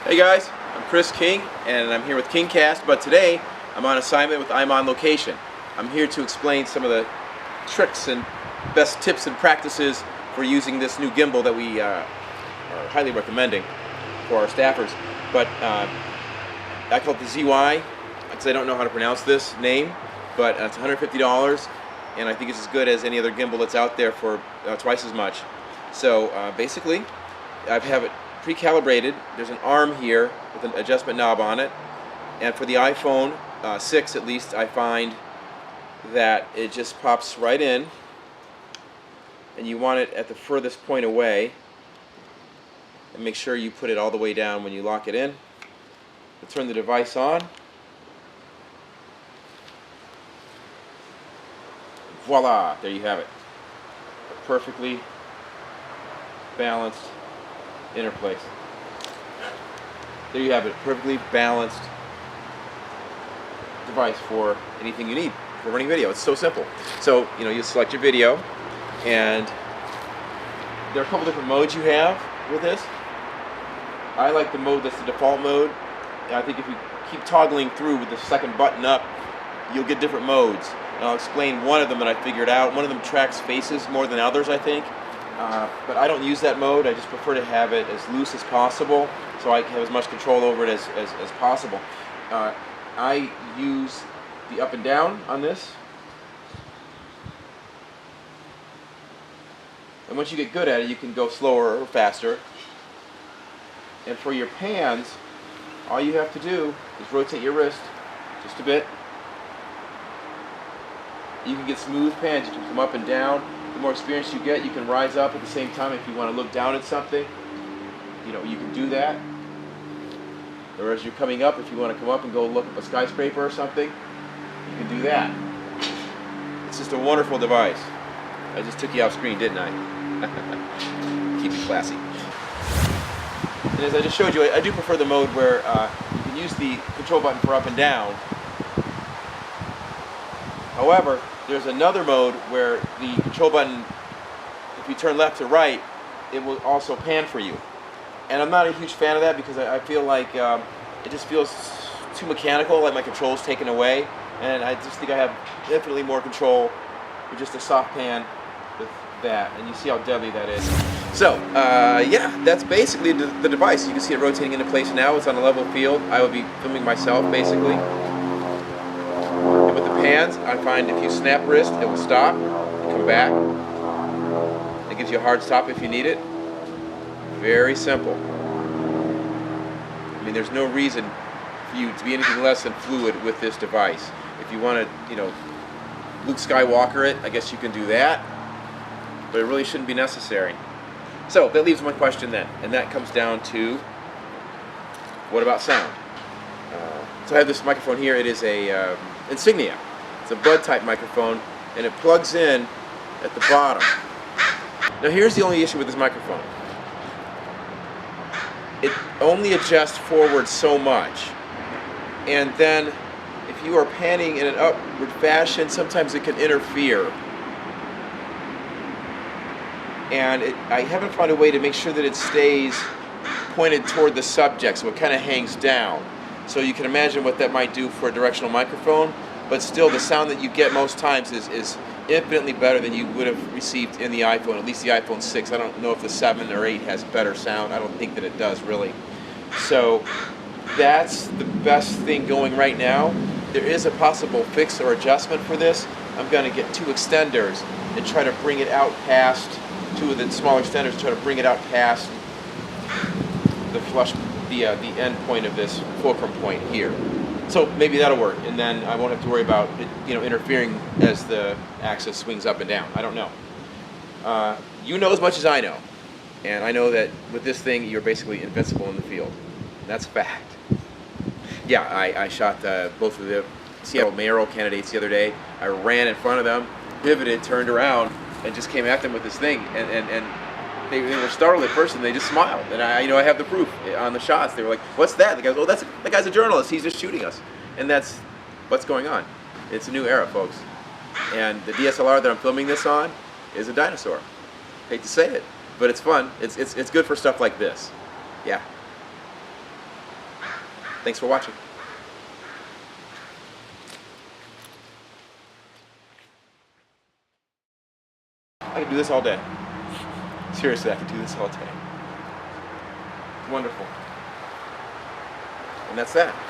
Hey guys, I'm Chris King and I'm here with KingCast, but today I'm on assignment with I'm on Location. I'm here to explain some of the tricks and best tips and practices for using this new gimbal that we are highly recommending for our staffers. But I call it the ZY because I don't know how to pronounce this name, but it's $150 and I think it's as good as any other gimbal that's out there for twice as much. So basically I have it pre-calibrated. There's an arm here with an adjustment knob on it, and for the iPhone 6 at least, I find that it just pops right in, and you want it at the furthest point away, and make sure you put it all the way down when you lock it in. We'll turn the device on. Voila, there you have it. A perfectly balanced inner place. There you have it, perfectly balanced device for anything you need for running video. It's so simple. So, you select your video, and there are a couple different modes you have with this. I like the mode that's the default mode. And I think if you keep toggling through with the second button up, you'll get different modes. And I'll explain one of them that I figured out. One of them tracks faces more than others, I think. But I don't use that mode. I just prefer to have it as loose as possible so I have as much control over it as possible. I use the up and down on this. And once you get good at it, you can go slower or faster. And for your pans, all you have to do is rotate your wrist just a bit. You can get smooth pans. You can come up and down. The more experience you get, you can rise up at the same time. If you want to look down at something, you can do that. Or as you're coming up, if you want to come up and go look at a skyscraper or something, you can do that. It's just a wonderful device. I just took you off screen, didn't I? Keep it classy. And as I just showed you, I do prefer the mode where you can use the control button for up and down. However, there's another mode where the control button, if you turn left to right, it will also pan for you. And I'm not a huge fan of that because I feel like it just feels too mechanical, like my control's taken away. And I just think I have infinitely more control with just a soft pan with that. And you see how deadly that is. So, yeah, that's basically the device. You can see it rotating into place now. It's on a level field. I will be filming myself, basically. And with the pans, I find if you snap wrist, it will stop, come back. It gives you a hard stop if you need it. Very simple. I mean, there's no reason for you to be anything less than fluid with this device. If you want to, Luke Skywalker it, I guess you can do that. But it really shouldn't be necessary. So, that leaves one question then, and that comes down to, what about sound? So I have this microphone here. It is a Insignia. It's a bud type microphone, and it plugs in at the bottom. Now here's the only issue with this microphone. It only adjusts forward so much, and then if you are panning in an upward fashion, sometimes it can interfere. And I haven't found a way to make sure that it stays pointed toward the subject, so it kind of hangs down. So you can imagine what that might do for a directional microphone, but still the sound that you get most times is infinitely better than you would have received in the iPhone, at least the iPhone 6. I don't know if the 7 or 8 has better sound. I don't think that it does, really. So that's the best thing going right now. There is a possible fix or adjustment for this. I'm going to get 2 extenders and try to bring it out past, 2 of the smaller extenders, try to bring it out past the flush, the end point of this fulcrum point here. So maybe that'll work, and then I won't have to worry about it, interfering as the axis swings up and down. I don't know. You know as much as I know, and I know that with this thing you're basically invincible in the field. That's a fact. Yeah, I shot both of the Seattle Mayoral candidates the other day. I ran in front of them, pivoted, turned around, and just came at them with this thing, and they were startled at first, and they just smiled. And I have the proof on the shots. They were like, "What's that?" The guy goes, "Oh, that guy's a journalist. He's just shooting us." And that's what's going on. It's a new era, folks. And the DSLR that I'm filming this on is a dinosaur. Hate to say it, but it's fun. It's good for stuff like this. Yeah. Thanks for watching. I can do this all day. Seriously, I can do this all day. Wonderful. And that's that.